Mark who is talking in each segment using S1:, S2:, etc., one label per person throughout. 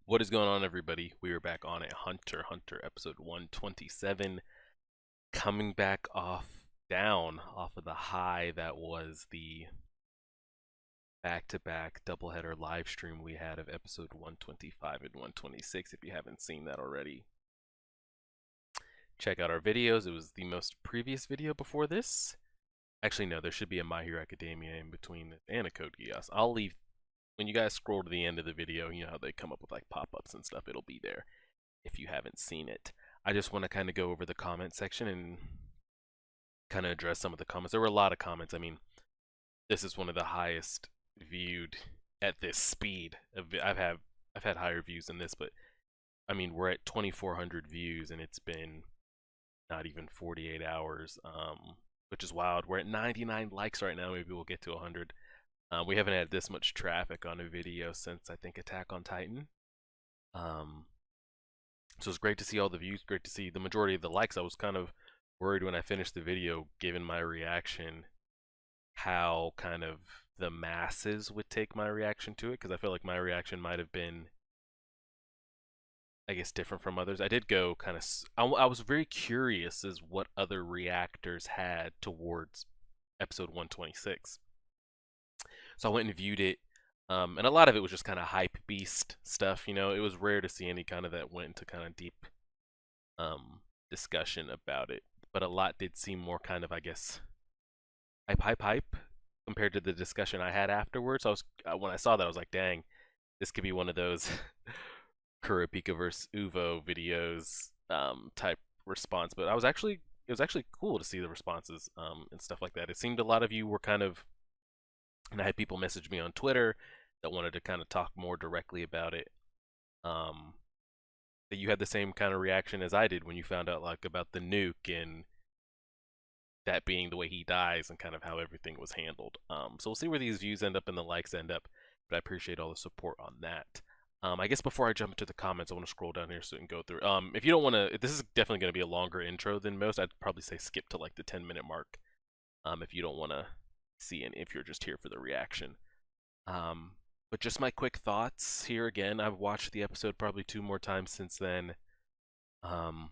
S1: What is going on, everybody? We are back on a Hunter x Hunter episode 127, coming back off of the high that was the back-to-back doubleheader live stream we had of episode 125 and 126. If you haven't seen that already, check out our videos. It was the most previous video before this. Actually, no, there should be a My Hero Academia in between this and a Code Geass. I'll leave when you guys scroll to the end of the video. You know how they come up with like pop-ups and stuff. It'll be there if you haven't seen it. I just want to kind of go over the comment section and kind of address some of the comments. There were a lot of comments. I mean, this is one of the highest viewed at this speed. I've had higher views than this, but I mean, we're at 2,400 views and it's been not even 48 hours, which is wild. We're at 99 likes right now. Maybe we'll get to 100. We haven't had this much traffic on a video since I think Attack on Titan. So it's great to see all the views, great to see the majority of the likes. I was kind of worried when I finished the video, given my reaction, how kind of the masses would take my reaction to it, because I feel like my reaction might have been, I guess, different from others. I did go kind of, I was very curious as what other reactors had towards episode 126. So I went and viewed it, and a lot of it was just kind of hype beast stuff. You know, it was rare to see any kind of that went into kind of deep discussion about it, but a lot did seem more kind of, I guess, hype compared to the discussion I had afterwards. I was when I saw that, I was like, dang, this could be one of those Kurapika versus Uvo videos type response. But it was actually cool to see the responses and stuff like that. It seemed a lot of you were kind of, and I had people message me on Twitter that wanted to kind of talk more directly about it. Um, that you had the same kind of reaction as I did when you found out like about the nuke and that being the way he dies and kind of how everything was handled. So we'll see where these views end up and the likes end up, but I appreciate all the support on that. I guess before I jump into the comments, I want to scroll down here so we can go through. If you don't want to, this is definitely going to be a longer intro than most. I'd probably say skip to like the 10-minute mark. If you don't want to see any, if you're just here for the reaction. But just my quick thoughts here again. I've watched the episode probably 2 more times since then. Um,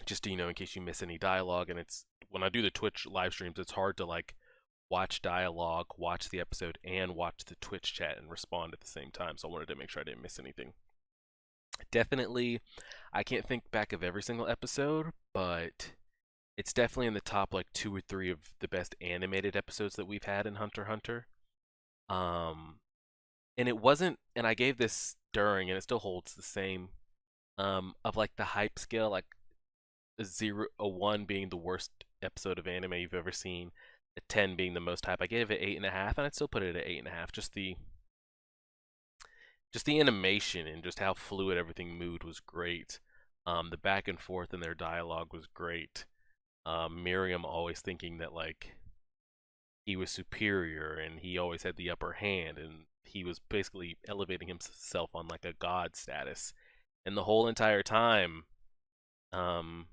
S1: just to, in case you miss any dialogue, and it's when I do the Twitch live streams, it's hard to like watch dialogue, watch the episode, and watch the Twitch chat and respond at the same time. So I wanted to make sure I didn't miss anything. Definitely, I can't think back of every single episode, but it's definitely in the top like 2 or 3 of the best animated episodes that we've had in Hunter x Hunter. Um, and it wasn't, and I gave this during, and it still holds the same. Of like the hype scale, like a 1 being the worst episode of anime you've ever seen, a 10 being the most hype. I gave it 8.5, and I'd still put it at 8.5. Just the animation and just how fluid everything moved was great. The back and forth in their dialogue was great. Miriam always thinking that like he was superior and he always had the upper hand, and he was basically elevating himself on like a god status. And the whole entire time, um,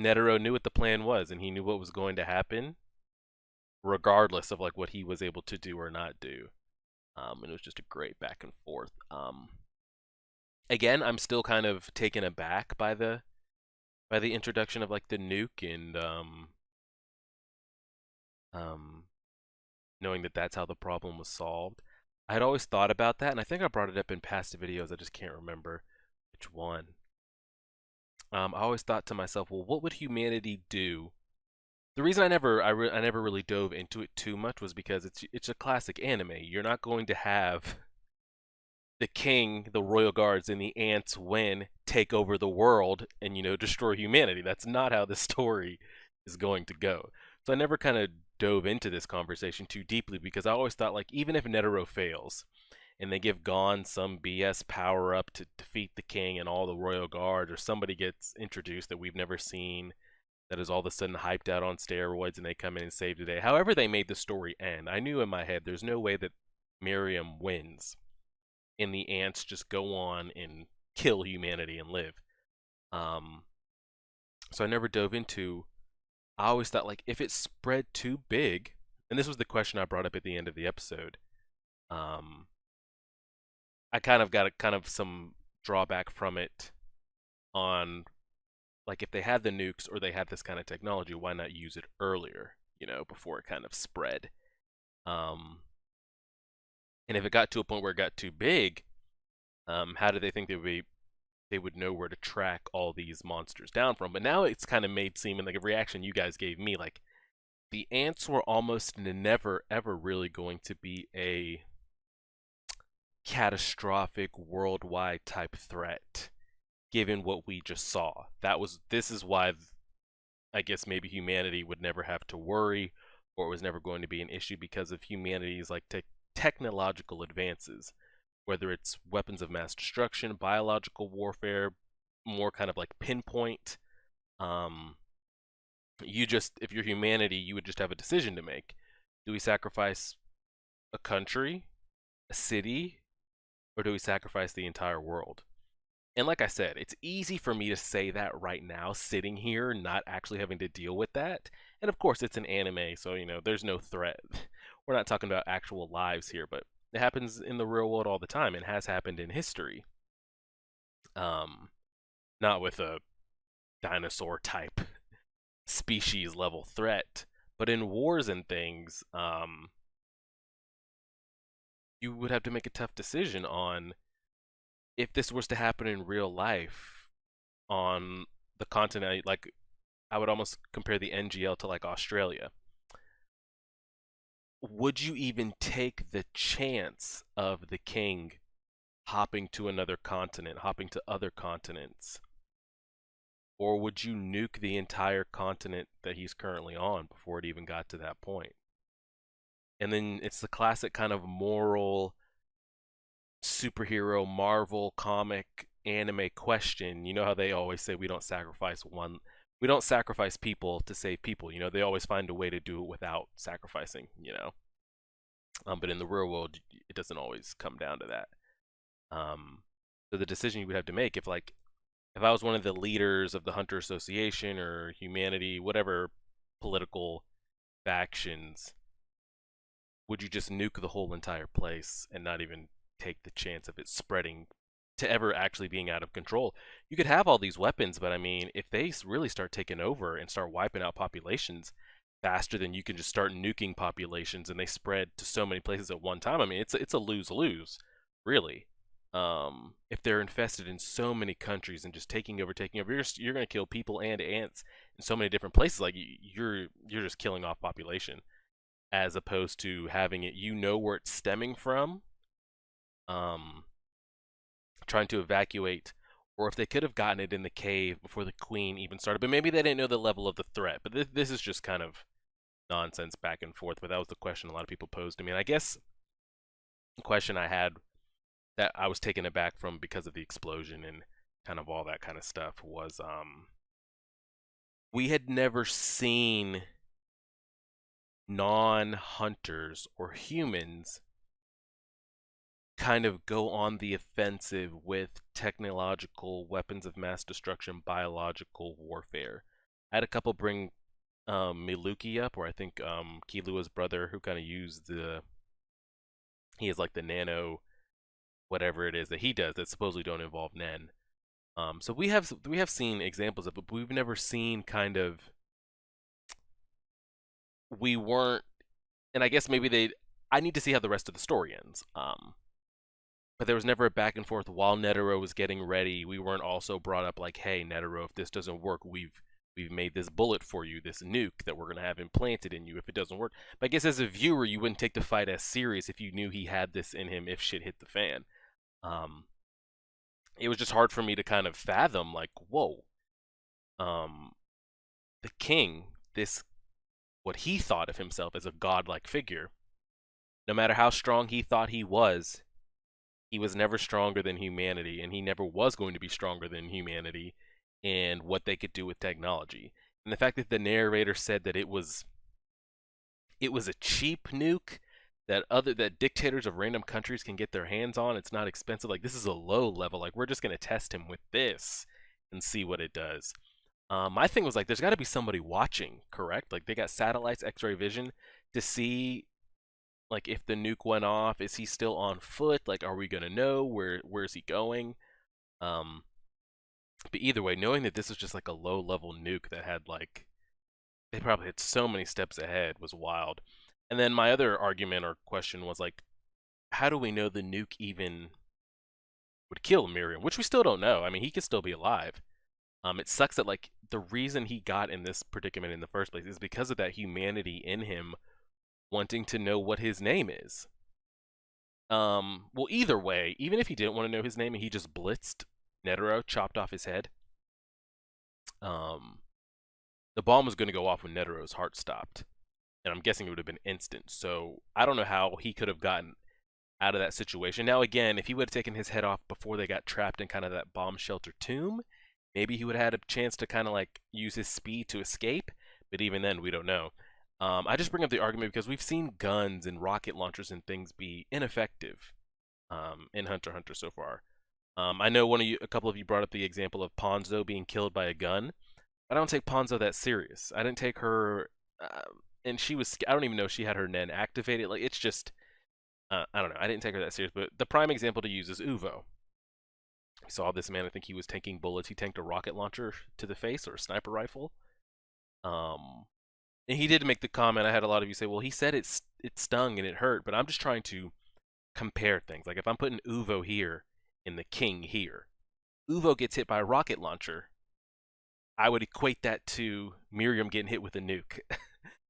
S1: Netero knew what the plan was, and he knew what was going to happen, regardless of like what he was able to do or not do. And it was just a great back and forth. Again, I'm still kind of taken aback by the introduction of like the nuke and um, knowing that that's how the problem was solved. I had always thought about that, and I think I brought it up in past videos. I just can't remember which one. I always thought to myself, well, what would humanity do? The reason I never really dove into it too much was because it's a classic anime. You're not going to have the king, the royal guards, and the ants win, take over the world, and destroy humanity. That's not how the story is going to go. So I never kind of dove into this conversation too deeply because I always thought like even if Netero fails and they give Gon some BS power up to defeat the king and all the royal guards, or somebody gets introduced that we've never seen that is all of a sudden hyped out on steroids and they come in and save the day. However they made the story end, I knew in my head there's no way that Miriam wins and the ants just go on and kill humanity and live. Um, so I never dove into. I always thought like if it spread too big, and this was the question I brought up at the end of the episode. Um, I kind of got a kind of some drawback from it on like if they had the nukes or they had this kind of technology, why not use it earlier, before it kind of spread. Um, and if it got to a point where it got too big, how do they think they would know where to track all these monsters down from? But now it's kind of made seem, and like a reaction you guys gave me, like the ants were almost never ever really going to be a catastrophic worldwide type threat given what we just saw. This is why I guess maybe humanity would never have to worry, or it was never going to be an issue because of humanity's like technological advances, whether it's weapons of mass destruction, biological warfare, more kind of like pinpoint. Um, if you're humanity, you would just have a decision to make. Do we sacrifice a country, a city, or do we sacrifice the entire world? And like I said, it's easy for me to say that right now, sitting here, not actually having to deal with that. And of course, it's an anime, so, there's no threat. We're not talking about actual lives here, but it happens in the real world all the time and has happened in history. Not with a dinosaur type species level threat, but in wars and things, you would have to make a tough decision on if this was to happen in real life on the continent. Like, I would almost compare the NGL to like Australia. Would you even take the chance of the king hopping to another continent, hopping to other continents? Or would you nuke the entire continent that he's currently on before it even got to that point? And then it's the classic kind of moral superhero Marvel comic anime question. You know how they always say we don't sacrifice people to save people. They always find a way to do it without sacrificing. But in the real world, it doesn't always come down to that. So the decision you would have to make, if I was one of the leaders of the Hunter Association or humanity, whatever political factions, would you just nuke the whole entire place and not even take the chance of it spreading to ever actually being out of control? You could have all these weapons, but I mean, if they really start taking over and start wiping out populations faster than you can just start nuking populations and they spread to so many places at one time, I mean, it's a lose-lose, really. If they're infested in so many countries and just taking over, you're going to kill people and ants in so many different places. Like you're just killing off population, as opposed to having it, where it's stemming from, trying to evacuate, or if they could have gotten it in the cave before the queen even started. But maybe they didn't know the level of the threat. But this is just kind of nonsense back and forth. But that was the question a lot of people posed to me. And I guess the question I had that I was taken aback from because of the explosion and kind of all that kind of stuff was we had never seen non-hunters or humans kind of go on the offensive with technological weapons of mass destruction, biological warfare. I had a couple bring Miluki up, or I think Killua's brother, who kind of used he is like the nano whatever it is that he does that supposedly don't involve Nen. So we have seen examples of it, but we've never seen kind of we weren't, and I guess maybe I need to see how the rest of the story ends. But there was never a back and forth while Netero was getting ready. We weren't also brought up like, hey, Netero, if this doesn't work, we've made this bullet for you, this nuke that we're gonna have implanted in you if it doesn't work. But I guess as a viewer, you wouldn't take the fight as serious if you knew he had this in him if shit hit the fan. It was just hard for me to kind of fathom, like, whoa, the king, what he thought of himself as a godlike figure, no matter how strong he thought he was never stronger than humanity, and he never was going to be stronger than humanity and what they could do with technology. And the fact that the narrator said that it was a cheap nuke that dictators of random countries can get their hands on. It's not expensive. Like, this is a low level. Like, we're just gonna test him with this and see what it does. My thing was like, there's got to be somebody watching, correct? Like, they got satellites, X-ray vision to see Like, if the nuke went off, is he still on foot? Like, are we gonna know where's he going? Um, but either way, knowing that this was just like a low level nuke that had like they probably had so many steps ahead was wild. And then my other argument or question was like, how do we know the nuke even would kill Miriam? Which we still don't know. I mean, he could still be alive. It sucks that like the reason he got in this predicament in the first place is because of that humanity in him wanting to know what his name is. Well, either way, even if he didn't want to know his name and he just blitzed Netero, chopped off his head, um, the bomb was going to go off when Netero's heart stopped, and I'm guessing it would have been instant. So I don't know how he could have gotten out of that situation. Now, again, if he would have taken his head off before they got trapped in kind of that bomb shelter tomb, maybe he would have had a chance to kind of like use his speed to escape. But even then, we don't know. I just bring up the argument because we've seen guns and rocket launchers and things be ineffective in Hunter x Hunter so far. I know a couple of you brought up the example of Ponzo being killed by a gun. I don't take Ponzo that serious. I didn't take her, and she was. I don't even know if she had her Nen activated. Like it's just, I don't know. I didn't take her that serious. But the prime example to use is Uvo. We saw this man. I think he was tanking bullets. He tanked a rocket launcher to the face or a sniper rifle. Um, and he did make the comment. I had a lot of you say, "Well, he said it stung and it hurt," but I'm just trying to compare things. Like if I'm putting Uvo here and the King here, Uvo gets hit by a rocket launcher. I would equate that to Miriam getting hit with a nuke.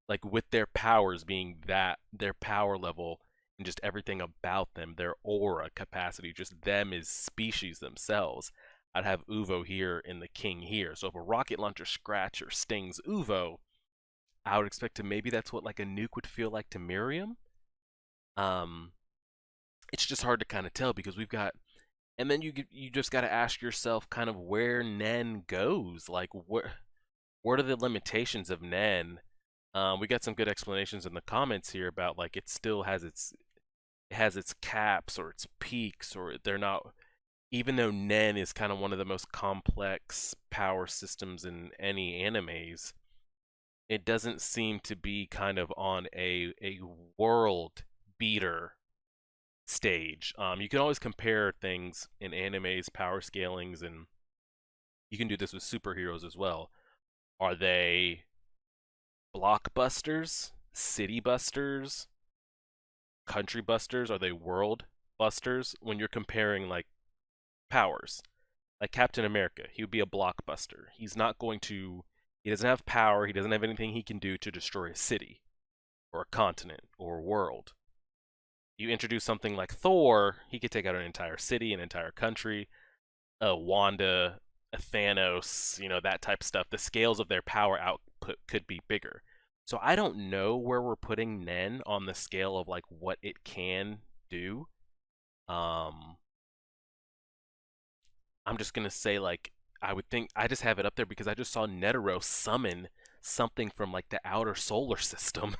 S1: Like with their powers being that, their power level and just everything about them, their aura capacity, just them as species themselves. I'd have Uvo here and the King here. So if a rocket launcher scratch or stings Uvo, I would expect to maybe that's what like a nuke would feel like to Miriam. Um, it's just hard to kind of tell because we've got, and then you just got to ask yourself kind of where Nen goes. Like what are the limitations of Nen? We got some good explanations in the comments here about like it still has its caps or its peaks or they're not, even though Nen is kind of one of the most complex power systems in any animes, it doesn't seem to be kind of on a world beater stage. You can always compare things in animes, power scalings, and you can do this with superheroes as well. Are they blockbusters, city busters, country busters? Are they world busters? When you're comparing like powers, like Captain America, he would be a blockbuster. He's not going to. He doesn't have power. He doesn't have anything he can do to destroy a city or a continent or a world. You introduce something like Thor, he could take out an entire city, an entire country, a Wanda, a Thanos, that type of stuff. The scales of their power output could be bigger. So I don't know where we're putting Nen on the scale of like what it can do. Um, I'm just gonna say like I would think I just have it up there because I just saw Netero summon something from like the outer solar system,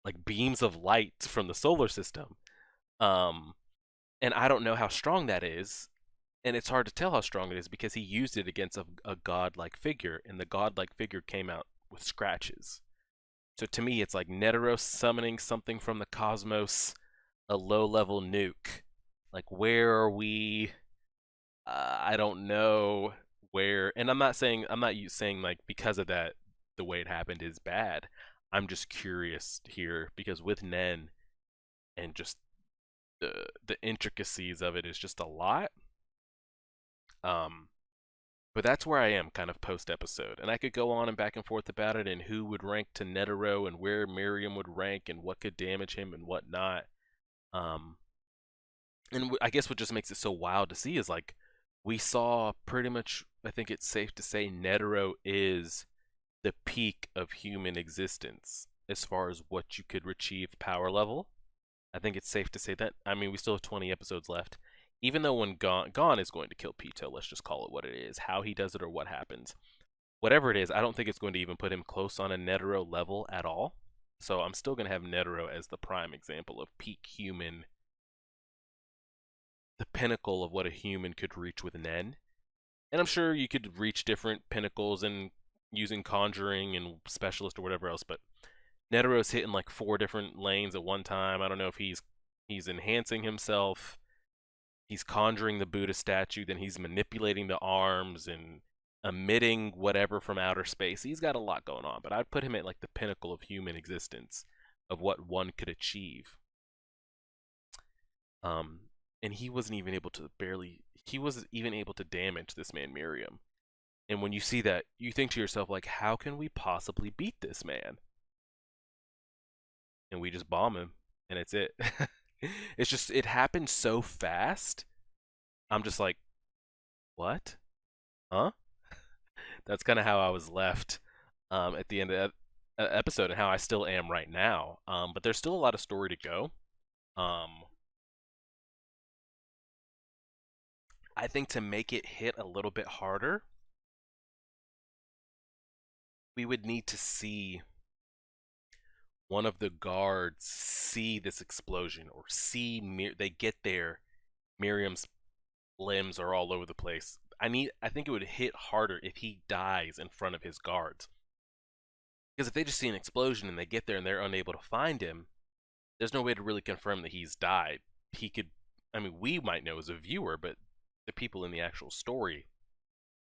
S1: like beams of light from the solar system. Um, and I don't know how strong that is, and it's hard to tell how strong it is because he used it against a godlike figure, and the godlike figure came out with scratches. So to me, it's like Netero summoning something from the cosmos, a low-level nuke. Like where are we? I don't know where, and I'm not saying like because of that the way it happened is bad. I'm just curious here because with Nen and just the intricacies of it is just a lot. Um, but that's where I am kind of post episode, and I could go on and back and forth about it and who would rank to Netero and where Miriam would rank and what could damage him and what not. Um, and I guess what just makes it so wild to see is like we saw pretty much. I think it's safe to say Netero is the peak of human existence as far as what you could achieve power level. I think it's safe to say that. I mean, we still have 20 episodes left. Even though when Gon is going to kill Pito, let's just call it what it is. How he does it or what happens. Whatever it is, I don't think it's going to even put him close on a Netero level at all. So I'm still going to have Netero as the prime example of peak human, the pinnacle of what a human could reach with Nen. And I'm sure you could reach different pinnacles and using conjuring and specialist or whatever else, but Netero's hitting like 4 different lanes at one time. I don't know if he's enhancing himself, he's conjuring the Buddha statue, then he's manipulating the arms and emitting whatever from outer space. He's got a lot going on, but I'd put him at like the pinnacle of human existence, of what one could achieve. Um, and he wasn't even able to damage this man Miriam. And when you see that, you think to yourself, like, how can we possibly beat this man? And we just bomb him, and it's it. It's just, it happened so fast. I'm just like, what? Huh? That's kind of how I was left at the end of the episode, and how I still am right now. But there's still a lot of story to go. Um, I think to make it hit a little bit harder, we would need to see one of the guards see this explosion, or they get there, Miriam's limbs are all over the place. I think it would hit harder if he dies in front of his guards. Because if they just see an explosion and they get there and they're unable to find him, there's no way to really confirm that he's died. He could, I mean, we might know as a viewer, but the people in the actual story,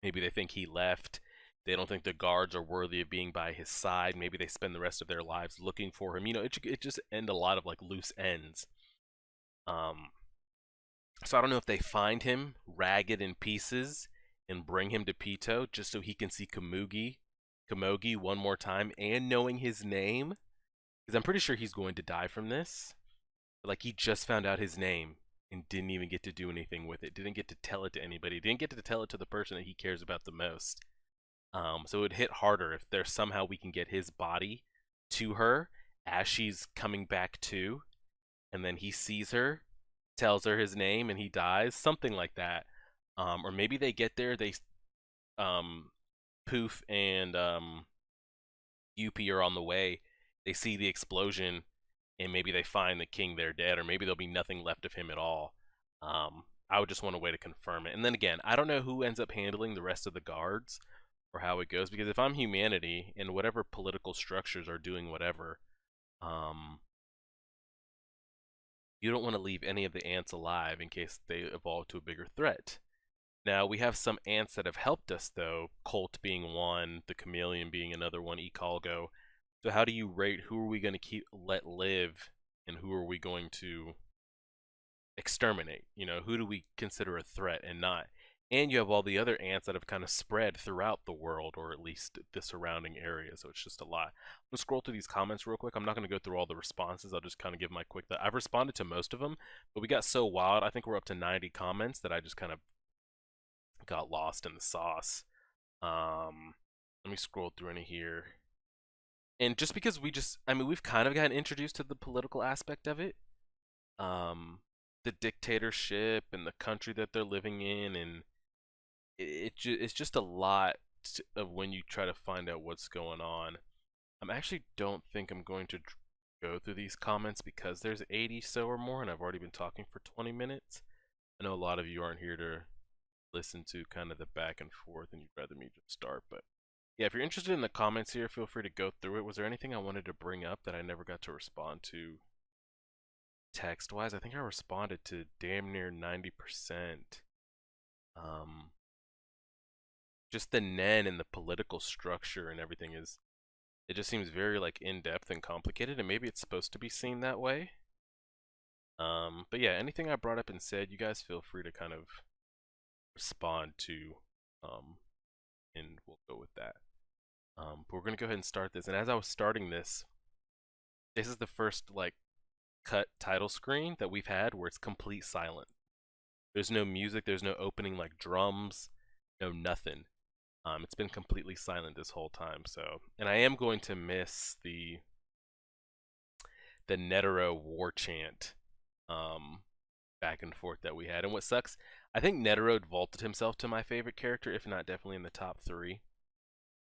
S1: maybe they think he left. They don't think the guards are worthy of being by his side. Maybe they spend the rest of their lives looking for him. You know, it just end a lot of like loose ends. Um, so I don't know if they find him ragged in pieces and bring him to Pito just so he can see Komogi one more time and knowing his name, because I'm pretty sure he's going to die from this. But like, he just found out his name and didn't even get to do anything with it. Didn't get to tell it to anybody. Didn't get to tell it to the person that he cares about the most. So it would hit harder if there's somehow we can get his body to her as she's coming back to, and then he sees her, tells her his name, and he dies. Something like that. Or maybe they get there, um, Poof and Yuppie are on the way. They see the explosion, and maybe they find the king there dead, or maybe there'll be nothing left of him at all. I would just want a way to confirm it. And then again, I don't know who ends up handling the rest of the guards or how it goes, because if I'm humanity and whatever political structures are doing whatever, um, you don't want to leave any of the ants alive in case they evolve to a bigger threat. Now, we have some ants that have helped us, though, Colt being one, the chameleon being another one, Ecalgo. So how do you rate who are we going to let live, and who are we going to exterminate? You know, who do we consider a threat and not? And you have all the other ants that have kind of spread throughout the world, or at least the surrounding area, so it's just a lot. I'm going to scroll through these comments real quick. I'm not going to go through all the responses. I'll just kind of give my quick... I've responded to most of them, but we got so wild. I think we're up to 90 comments that I just kind of got lost in the sauce. Let me scroll through any here. And just because I mean, we've kind of gotten introduced to the political aspect of it. The dictatorship and the country that they're living in, and it's just a lot of when you try to find out what's going on. I actually don't think I'm going to go through these comments because there's 80 so or more, and I've already been talking for 20 minutes. I know a lot of you aren't here to listen to kind of the back and forth, and you'd rather me just start, but yeah, if you're interested in the comments here, feel free to go through it. Was there anything I wanted to bring up that I never got to respond to text wise? I think I responded to damn near 90%. Just the Nen and the political structure and everything it just seems very like in-depth and complicated, and maybe it's supposed to be seen that way. But yeah, anything I brought up and said, you guys feel free to kind of respond to, and we'll go with that. But we're gonna go ahead and start this. And as I was starting this is the first like cut title screen that we've had where it's complete silent. There's no music, there's no opening like drums, no nothing. It's been completely silent this whole time. So, and I am going to miss the Netero war chant, back and forth that we had. And what sucks, I think Netero vaulted himself to my favorite character, if not definitely in the top 3.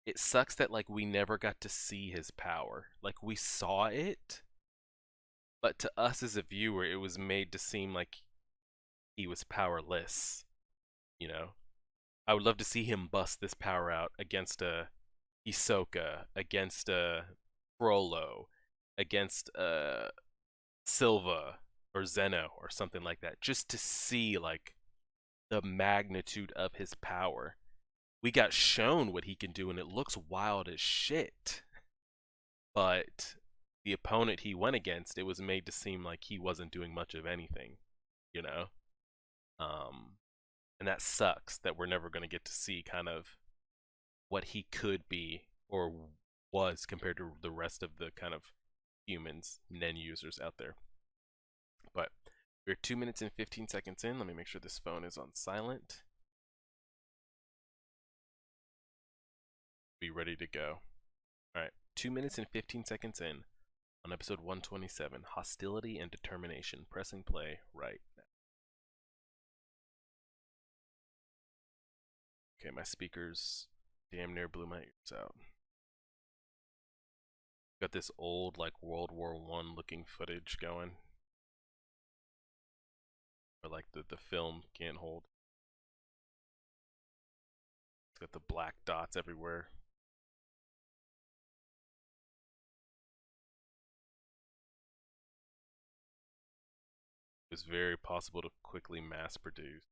S1: It sucks that like we never got to see his power. Like, we saw it, but to us as a viewer, it was made to seem like he was powerless. You know, I would love to see him bust this power out against a Hisoka, against a Frollo, against Silva or Zeno or something like that, just to see like the magnitude of his power. We got shown what he can do, and it looks wild as shit. But the opponent he went against, it was made to seem like he wasn't doing much of anything, you know. Um, and that sucks that we're never going to get to see kind of what he could be or was compared to the rest of the kind of humans, Nen users out there. But we're 2 minutes and 15 seconds in. Let me make sure this phone is on silent. Be ready to go. All right, 2 minutes and 15 seconds in on episode 127, Hostility and Determination. Pressing play right now. Okay, my speakers damn near blew my ears out. Got this old, like, World War I looking footage going. Or, like, the film can't hold. It's got the black dots everywhere. It was very possible to quickly mass produce.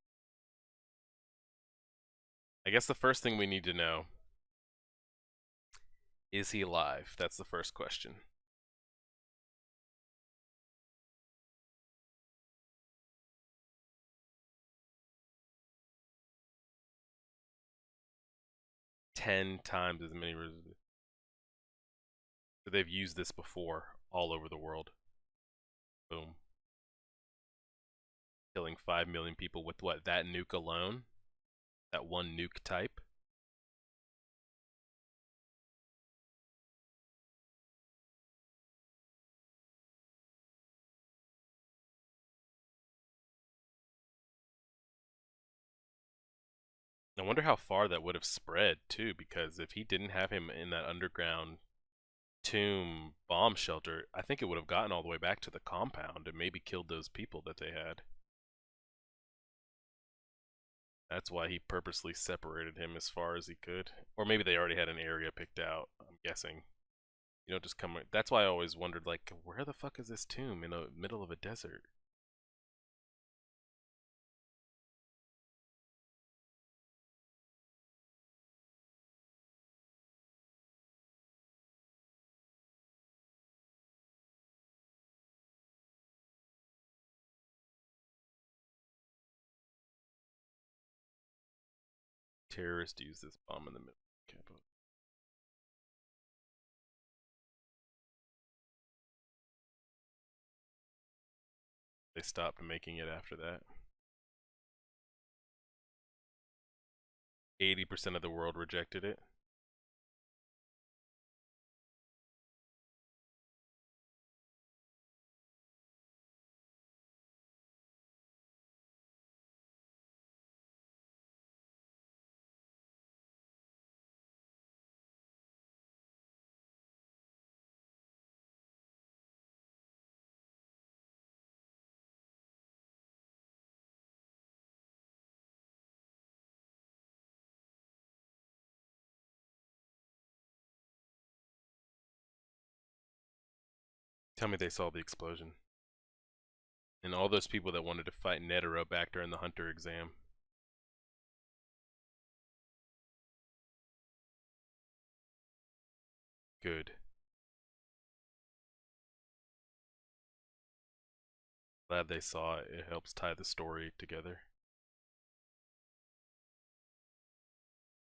S1: I guess the first thing we need to know, is he alive? That's the first question. Ten times as many. They've used this before all over the world. Boom. Killing 5 million people with what? That nuke alone? That one nuke type? I wonder how far that would have spread too, because if he didn't have him in that underground tomb bomb shelter, I think it would have gotten all the way back to the compound and maybe killed those people that they had. That's why he purposely separated him as far as he could. Or maybe they already had an area picked out, I'm guessing. You know, just come. That's why I always wondered, like, where the fuck is this tomb in the middle of a desert? Terrorists use this bomb in the middle of the capital. They stopped making it after that. 80% of the world rejected it. Tell me they saw the explosion. And all those people that wanted to fight Netero back during the Hunter exam. Good. Glad they saw it. It helps tie the story together.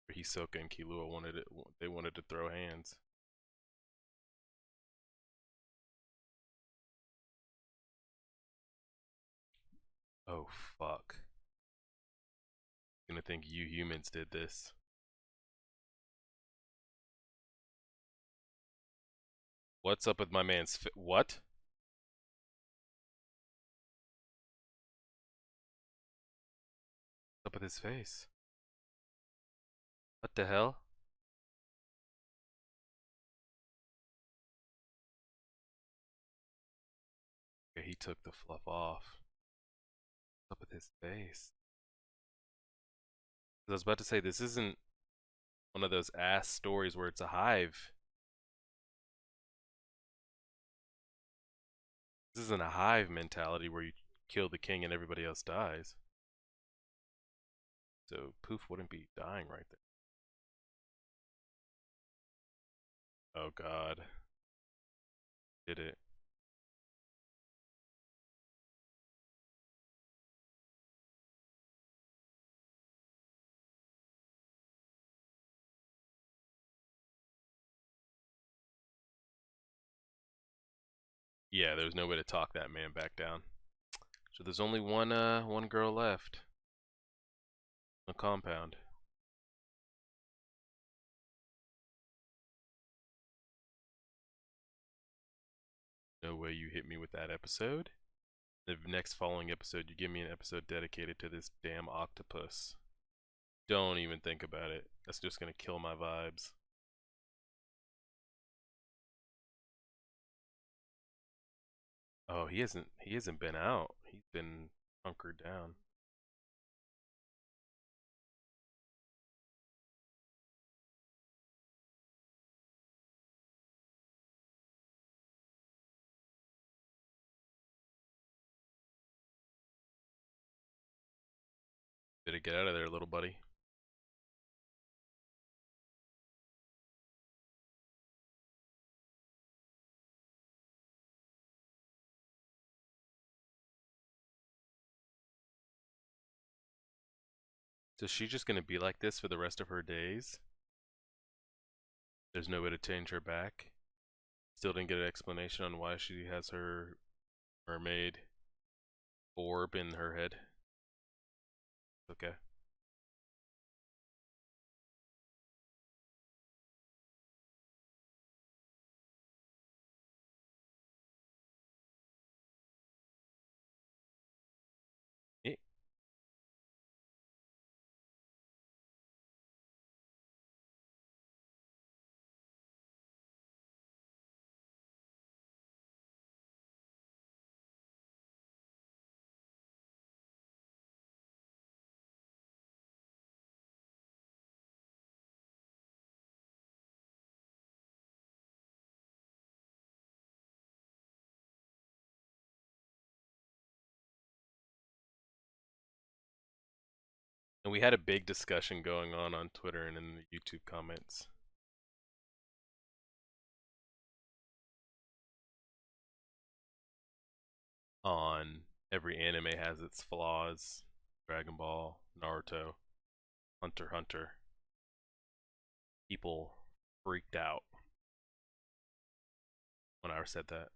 S1: Hisoka and Killua wanted it. They wanted to throw hands. Oh fuck. I'm gonna think you humans did this. What's up with my man's what? What's up with his face? What the hell? Okay, he took the fluff off. What's up with his face? I was about to say, this isn't one of those ass stories where it's a hive. This isn't a hive mentality where you kill the king and everybody else dies. So Poof wouldn't be dying right there. Oh god. Did it. Yeah, there's no way to talk that man back down. So there's only one girl left. A compound. No way you hit me with that episode. The next following episode, you give me an episode dedicated to this damn octopus. Don't even think about it. That's just gonna kill my vibes. Oh, he hasn't been out. He's been hunkered down. Better get out of there, little buddy. So she's just gonna be like this for the rest of her days? There's no way to change her back? Still didn't get an explanation on why she has her mermaid orb in her head. Okay. Eh. And we had a big discussion going on Twitter and in the YouTube comments on every anime has its flaws. Dragon Ball, Naruto, Hunter x Hunter. People freaked out when I said that.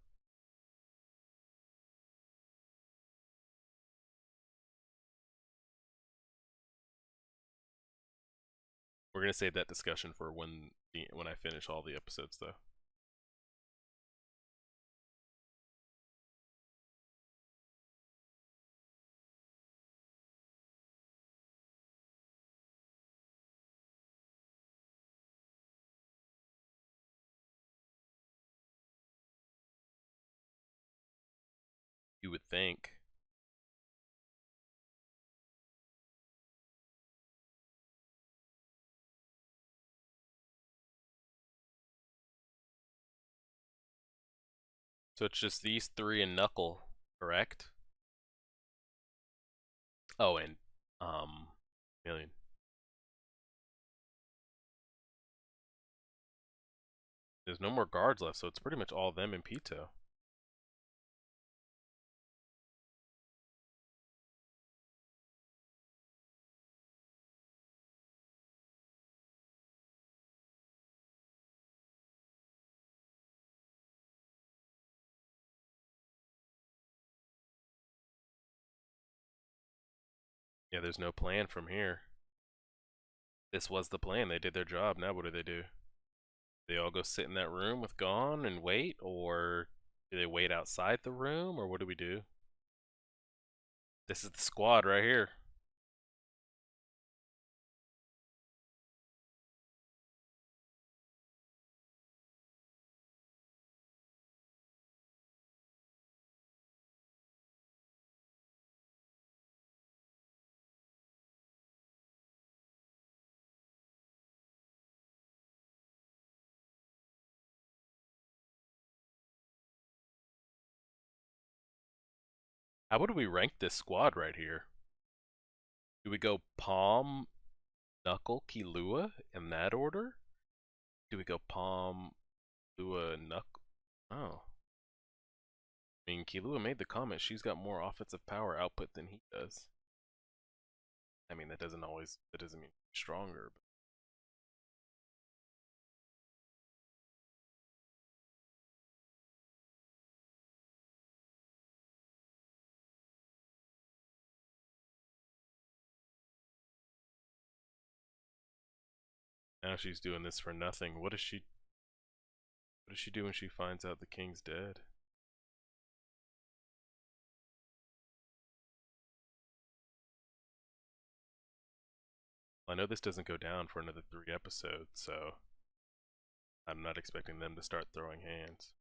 S1: We're gonna save that discussion for when I finish all the episodes, though. You would think. So it's just these three and Knuckle, correct? Oh, and Million. There's no more guards left, so it's pretty much all them and Pito. Yeah, there's no plan from here. This was the plan. They did their job. Now what do? They all go sit in that room with Gon and wait, or do they wait outside the room, or what do we do? This is the squad right here. How would we rank this squad right here? Do we go Palm, Knuckle, Killua in that order? Do we go Palm, Killua, Knuckle? Oh. I mean, Killua made the comment she's got more offensive power output than he does. I mean, that doesn't mean stronger. But now she's doing this for nothing. What does she do when she finds out the king's dead? I know this doesn't go down for another 3 episodes, so I'm not expecting them to start throwing hands.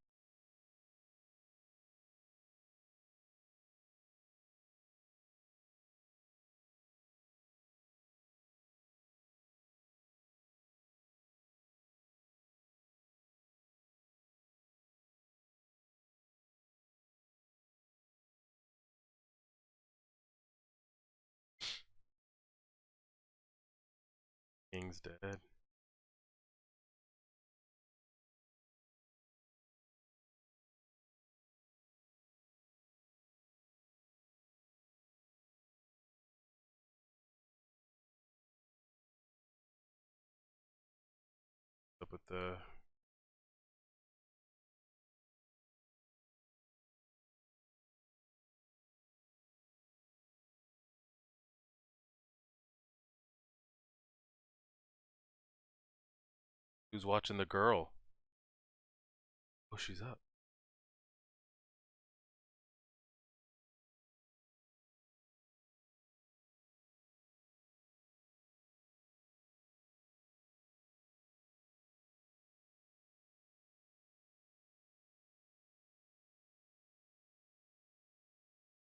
S1: King's dead. Up with the who's watching the girl? Oh, she's up.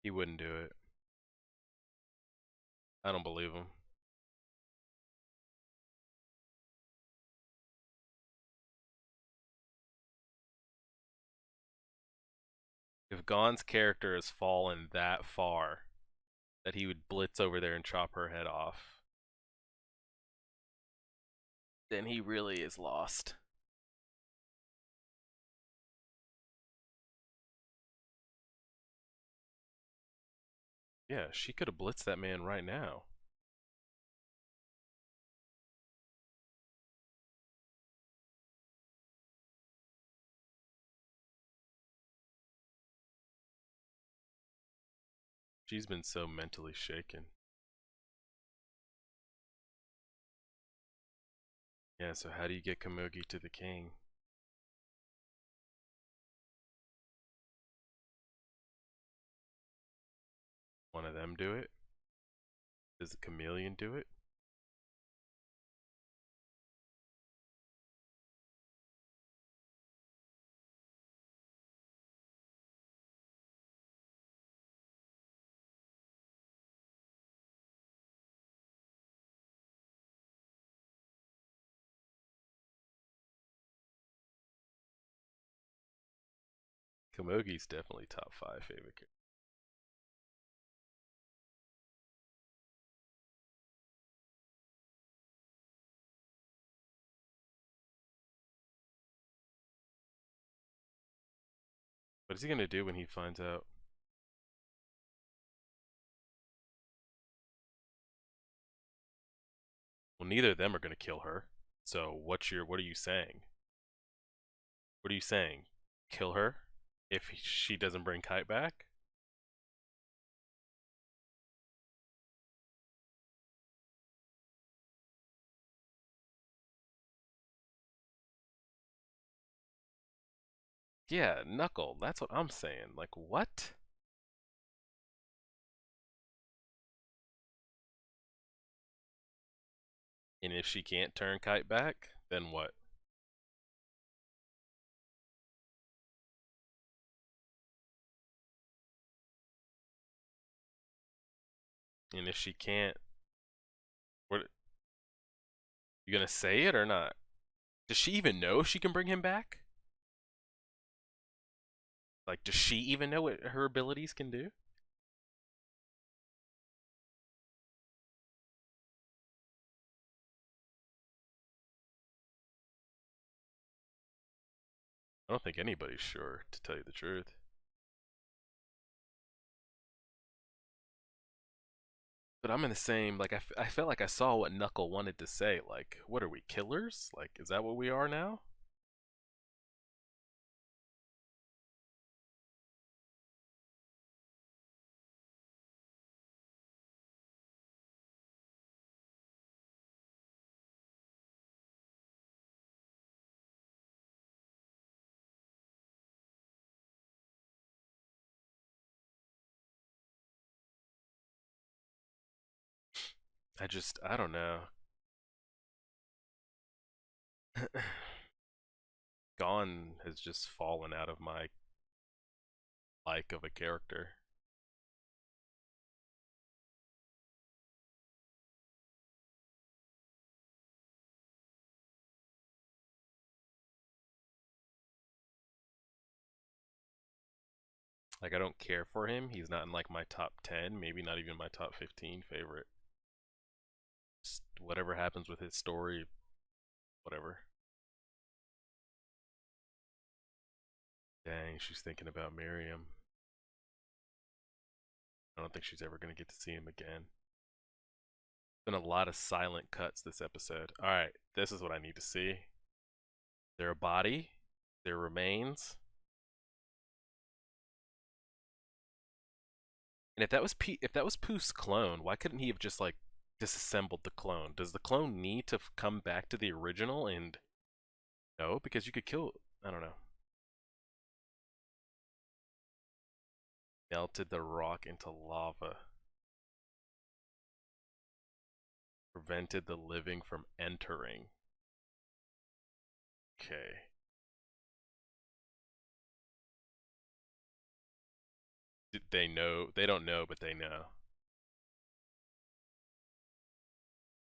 S1: He wouldn't do it. I don't believe him. If Gon's character has fallen that far that he would blitz over there and chop her head off, then he really is lost. Yeah, she could have blitzed that man right now. She's been so mentally shaken. Yeah, so how do you get Komugi to the king? One of them do it? Does the chameleon do it? Komugi's definitely top 5 favorite character. What is he gonna do when he finds out? Well, neither of them are gonna kill her. So what are you saying? What are you saying? Kill her if she doesn't bring Kite back? Yeah, Knuckle. That's what I'm saying. Like what? And if she can't turn Kite back, then what? And if she can't, what? You gonna say it or not? Does she even know she can bring him back? Like, does she even know what her abilities can do? I don't think anybody's sure, to tell you the truth. But I'm in the same, like, I felt like I saw what Knuckle wanted to say. Like, what are we, killers? Like, is that what we are now? I don't know. Gon has just fallen out of my like of a character. Like, I don't care for him. He's not in like my top 10, maybe not even my top 15 favorite. Just whatever happens with his story, whatever. Dang, she's thinking about Miriam. I don't think she's ever going to get to see him again. Been a lot of silent cuts this episode. Alright, this is what I need to see. Their body, their remains. And if that was Poof's clone, why couldn't he have just like disassembled the clone? Does the clone need to come back to the original? And no, because you could kill, I don't know. Melted the rock into lava. Prevented the living from entering. Okay. Did they know? They don't know, but they know.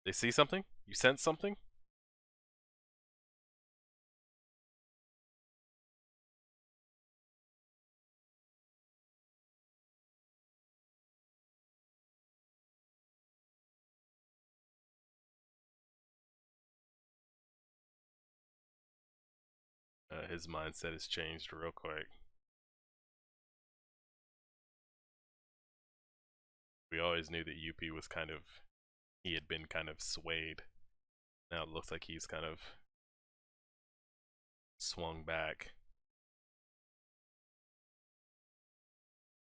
S1: They see something? You sense something? His mindset has changed real quick. We always knew that Yuppie was kind of, he had been kind of swayed. Now it looks like he's kind of swung back.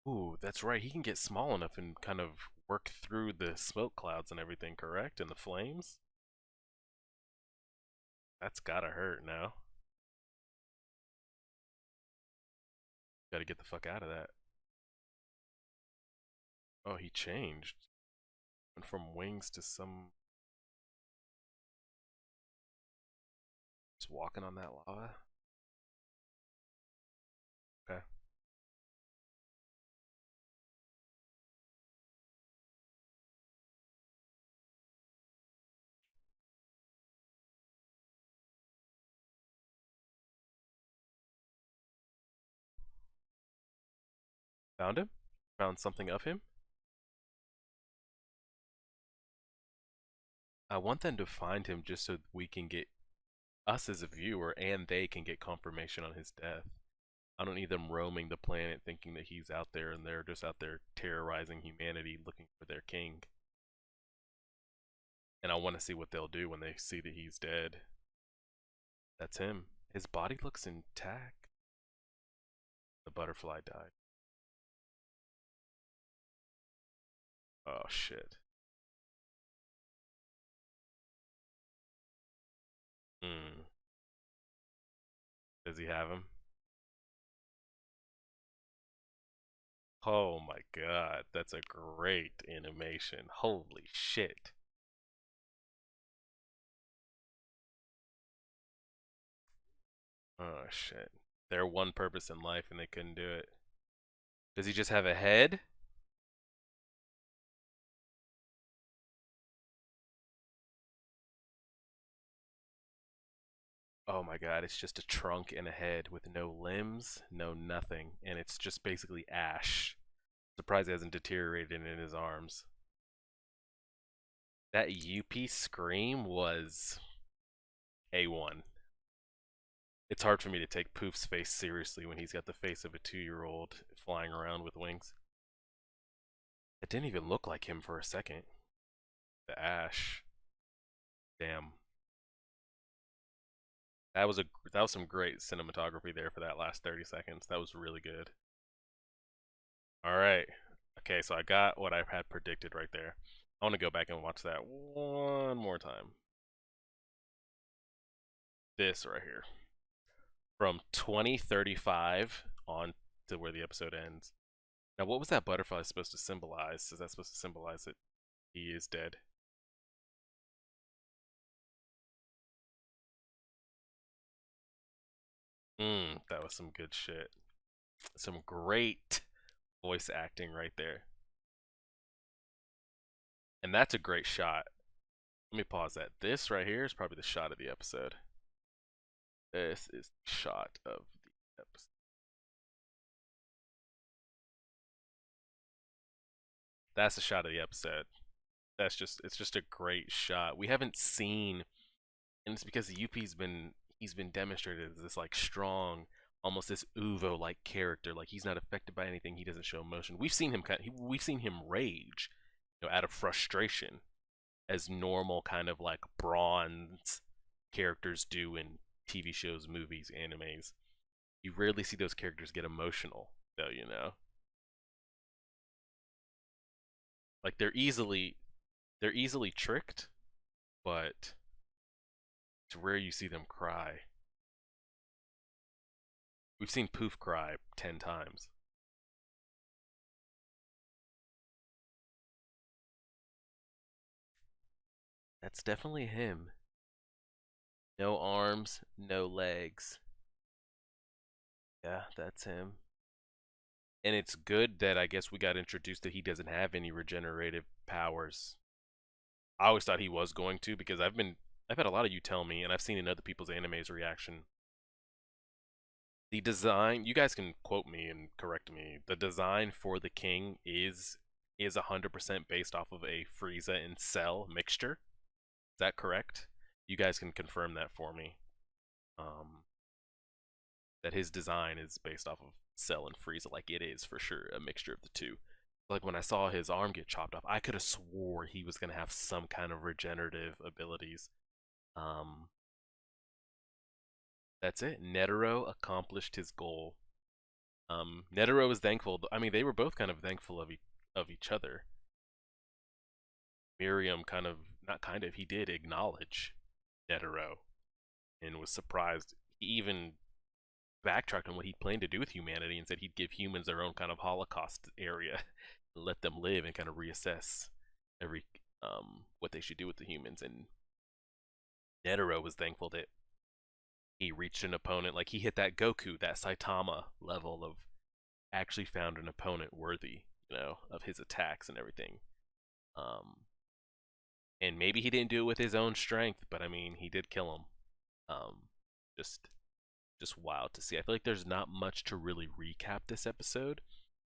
S1: Ooh, that's right. He can get small enough and kind of work through the smoke clouds and everything, correct? And the flames? That's gotta hurt now. Gotta get the fuck out of that. Oh, he changed. Went from wings to some. Just walking on that lava? Okay. Found him? Found something of him? I want them to find him just so we can get us as a viewer and they can get confirmation on his death. I don't need them roaming the planet thinking that he's out there and they're just out there terrorizing humanity looking for their king. And I want to see what they'll do when they see that he's dead. That's him. His body looks intact. The butterfly died. Oh shit. Hmm. Does he have him? Oh my god, that's a great animation. Holy shit. Oh shit. Their one purpose in life and they couldn't do it. Does he just have a head? Oh my god, it's just a trunk and a head with no limbs, no nothing, and it's just basically ash. Surprised he hasn't deteriorated in his arms. That UP scream was A1. It's hard for me to take Poof's face seriously when he's got the face of a 2-year-old flying around with wings. It didn't even look like him for a second. The ash. Damn. That was some great cinematography there for that last 30 seconds. That was really good. All right. Okay, so I got what I had predicted right there. I want to go back and watch that one more time. This right here. From 2035 on to where the episode ends. Now, what was that butterfly supposed to symbolize? Is that supposed to symbolize that he is dead? That was some good shit. Some great voice acting right there. And that's a great shot. Let me pause that. This right here is probably the shot of the episode. This is the shot of the episode. That's the shot of the episode. It's just a great shot. We haven't seen, and it's because the UP's been he's been demonstrated as this like strong, almost this Uvo like character. Like he's not affected by anything. He doesn't show emotion. We've seen him rage, out of frustration, as normal kind of like bronze characters do in TV shows, movies, animes. You rarely see those characters get emotional, though. Like they're easily tricked, but it's rare you see them cry. We've seen Poof cry 10 times. That's definitely him. No arms, no legs. Yeah, that's him. And it's good that I guess we got introduced that he doesn't have any regenerative powers. I always thought he was going to because I've had a lot of you tell me, and I've seen in other people's animes reaction. The design, you guys can quote me and correct me. The design for the king is 100% based off of a Frieza and Cell mixture. Is that correct? You guys can confirm that for me. Um, that his design is based off of Cell and Frieza, like it is for sure a mixture of the two. Like when I saw his arm get chopped off, I could have swore he was gonna have some kind of regenerative abilities. Um, that's it. Netero accomplished his goal. Netero was thankful. I mean, they were both kind of thankful of each other. Miriam kind of, not kind of, he did acknowledge Netero and was surprised. He even backtracked on what he planned to do with humanity and said he'd give humans their own kind of Holocaust area, let them live and kind of reassess every what they should do with the humans. And Netero was thankful that he reached an opponent, like he hit that Goku, that Saitama level of actually found an opponent worthy, of his attacks and everything. Um, and maybe he didn't do it with his own strength, but I mean, he did kill him. Um, just just wild to see. I feel like there's not much to really recap this episode.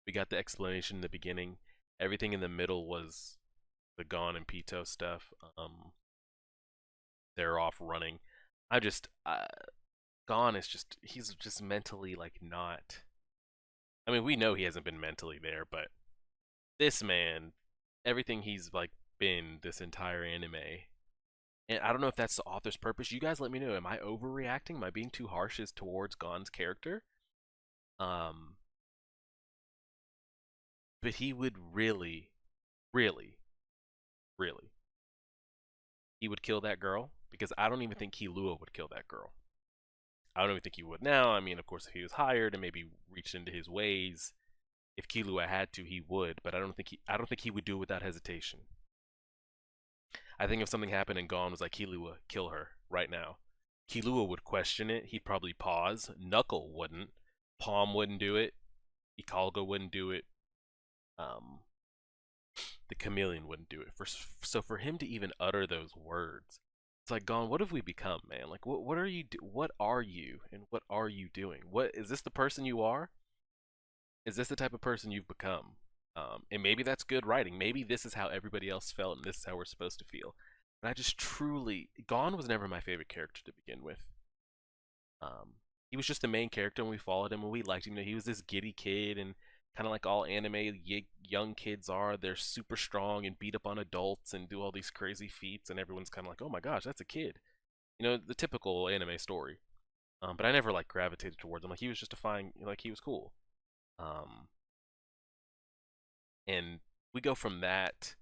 S1: We got the explanation in the beginning. Everything in the middle was the Gon and Pito stuff. They're off running. I just Gon is just he's just mentally like not. I mean, we know he hasn't been mentally there, but this man, everything he's like been this entire anime, and I don't know if that's the author's purpose. You guys let me know. Am I overreacting? Am I being too harsh as towards Gon's character? Um, but he would really, really, really, he would kill that girl because I don't even think Killua would kill that girl. I don't even think he would now. I mean, of course, if he was hired and maybe reached into his ways, if Killua had to, he would. But I don't think he would do it without hesitation. I think if something happened and Gon was like, Killua, kill her right now, Killua would question it. He'd probably pause. Knuckle wouldn't. Palm wouldn't do it. Ikalga wouldn't do it. Um, the chameleon wouldn't do it. So for him to even utter those words, it's like, Gon, what have we become, man? Like, what are you what are you and what are you doing? What is this the person you are? Is this the type of person you've become? And maybe that's good writing. Maybe this is how everybody else felt, and this is how we're supposed to feel. But I just truly, Gon was never my favorite character to begin with. Um, he was just the main character, and we followed him, and we liked him. You know, he was this giddy kid, and kind of like all anime young kids are. They're super strong and beat up on adults and do all these crazy feats, and everyone's kind of like, oh my gosh, that's a kid. You know, the typical anime story. But I never like gravitated towards him. Like he was just a fine, like he was cool. Um, and we go from that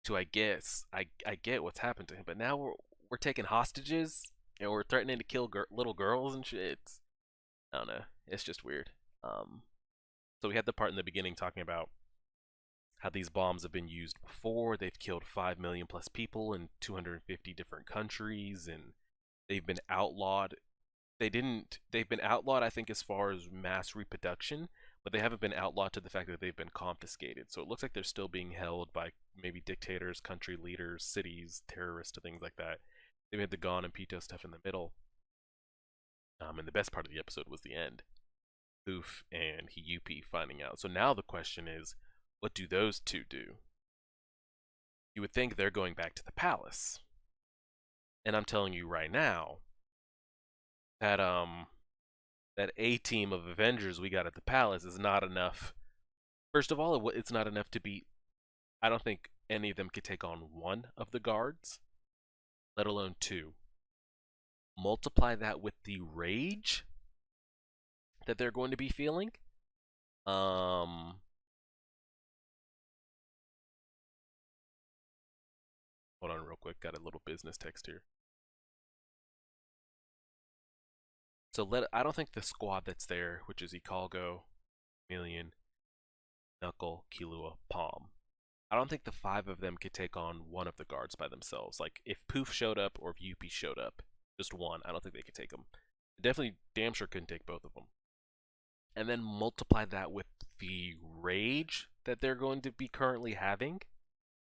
S1: to I get what's happened to him, but now we're taking hostages and we're threatening to kill little girls and shit. I don't know. It's just weird. Um, so we had the part in the beginning talking about how these bombs have been used before. They've killed 5 million plus people in 250 different countries, and they've been outlawed. They've been outlawed, I think, as far as mass reproduction, but they haven't been outlawed to the fact that they've been confiscated. So it looks like they're still being held by maybe dictators, country leaders, cities, terrorists, things like that. They made the Gon and Pito stuff in the middle. And the best part of the episode was the end. Poof and Yuppie finding out. So now the question is, what do those two do? You would think they're going back to the palace. And I'm telling you right now that that A team of Avengers we got at the palace is not enough. First of all, it's not enough to beat. I don't think any of them could take on one of the guards, let alone two. Multiply that with the rage that they're going to be feeling. Hold on real quick. Got a little business text here. So I don't think the squad that's there, which is Ikalgo, Million, Knuckle, Killua, Palm. I don't think the five of them could take on one of the guards by themselves. Like if Poof showed up or if Yuppie showed up, just one, I don't think they could take them. Definitely, damn sure couldn't take both of them. And then multiply that with the rage that they're going to be currently having.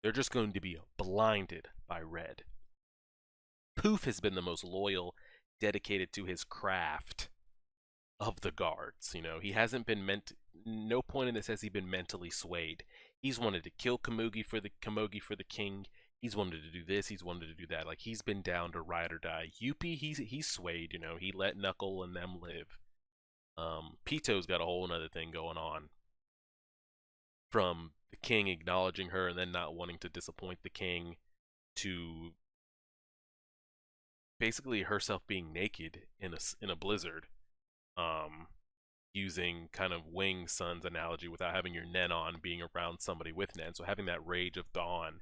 S1: They're just going to be blinded by red. Poof has been the most loyal, dedicated to his craft of the guards. You know, he hasn't been no point in this has he been mentally swayed. He's wanted to kill Komugi for the king. He's wanted to do this. He's wanted to do that. Like he's been down to ride or die. Yuppie, he's swayed. You know, he let Knuckle and them live. Pito's got a whole another thing going on. From the king acknowledging her and then not wanting to disappoint the king, to basically herself being naked in a blizzard. Using kind of Wing Sun's analogy without having your Nen on, being around somebody with Nen. So having that rage of Dawn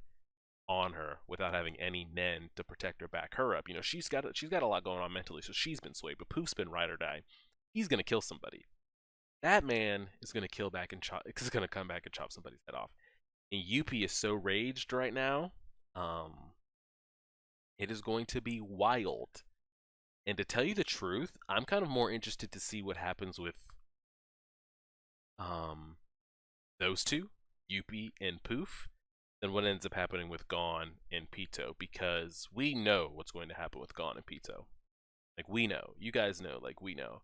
S1: on her without having any Nen to protect her, back her up. You know, she's got a lot going on mentally, so she's been swayed. But Poof's been ride or die. He's gonna kill somebody. That man is gonna kill back and chop. Is gonna come back and chop somebody's head off. And Yuppie is so raged right now. It is going to be wild. And to tell you the truth, I'm kind of more interested to see what happens with those two, Yuppie and Poof, than what ends up happening with Gon and Pito, because we know what's going to happen with Gon and Pito. Like we know, you guys know, like we know.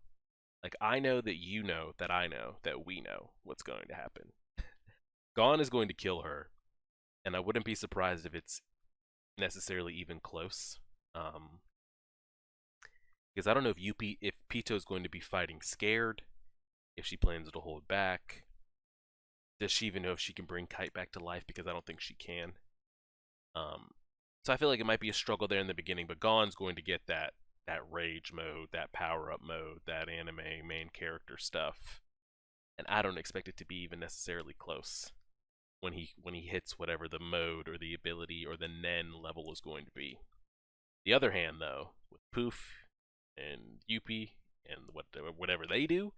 S1: Like I know that you know that I know that we know what's going to happen. Gon is going to kill her, and I wouldn't be surprised if it's necessarily even close. Because I don't know if Pito is going to be fighting scared, if she plans to hold back. Does she even know if she can bring Kite back to life? Because I don't think she can. So I feel like it might be a struggle there in the beginning, but Gon's going to get that rage mode, that power up mode, that anime main character stuff, and I don't expect it to be even necessarily close when he hits whatever the mode or the ability or the Nen level is going to be. The other hand, though, with Poof and Yuppie and whatever they do,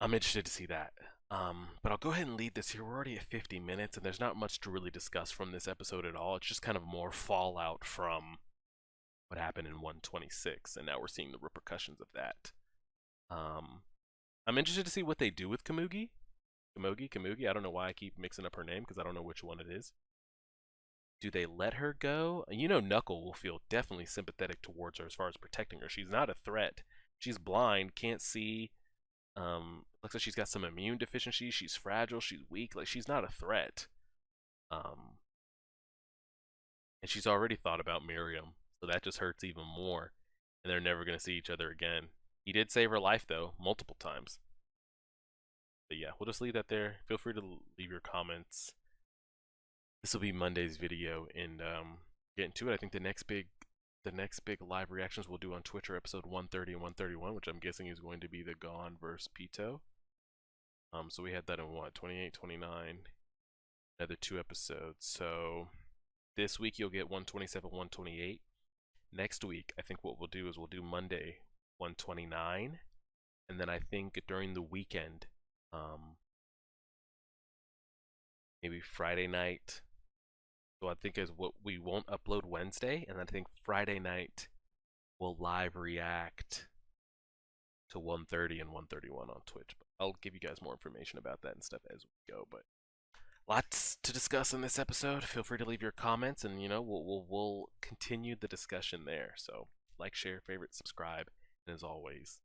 S1: I'm interested to see that. But I'll go ahead and lead this here. We're already at 50 minutes, and there's not much to really discuss from this episode at all. It's just kind of more fallout from what happened in 126, and now we're seeing the repercussions of that. I'm interested to see what they do with Komugi. Komugi. I don't know why I keep mixing up her name, because I don't know which one it is. Do they let her go? You know, Knuckle will feel definitely sympathetic towards her as far as protecting her. She's not a threat. She's blind, can't see. Looks like she's got some immune deficiencies. She's fragile. She's weak. Like, she's not a threat. And she's already thought about Miriam, so that just hurts even more. And they're never going to see each other again. He did save her life though, multiple times. But yeah, we'll just leave that there. Feel free to leave your comments. This will be Monday's video, and get into it. I think the next big live reactions we'll do on Twitch are episode 130 and 131, which I'm guessing is going to be the Gon versus Pito. So we had that in what, 28, 29, another 2 episodes. So this week you'll get 127, 128. Next week, I think what we'll do is we'll do Monday 129, and then I think during the weekend, maybe Friday night. So I think is what we won't upload Wednesday, and I think Friday night we'll live react to 130 and 131 on Twitch. But I'll give you guys more information about that and stuff as we go. But lots to discuss in this episode. Feel free to leave your comments, and we'll continue the discussion there. So like, share, favorite, subscribe, and as always,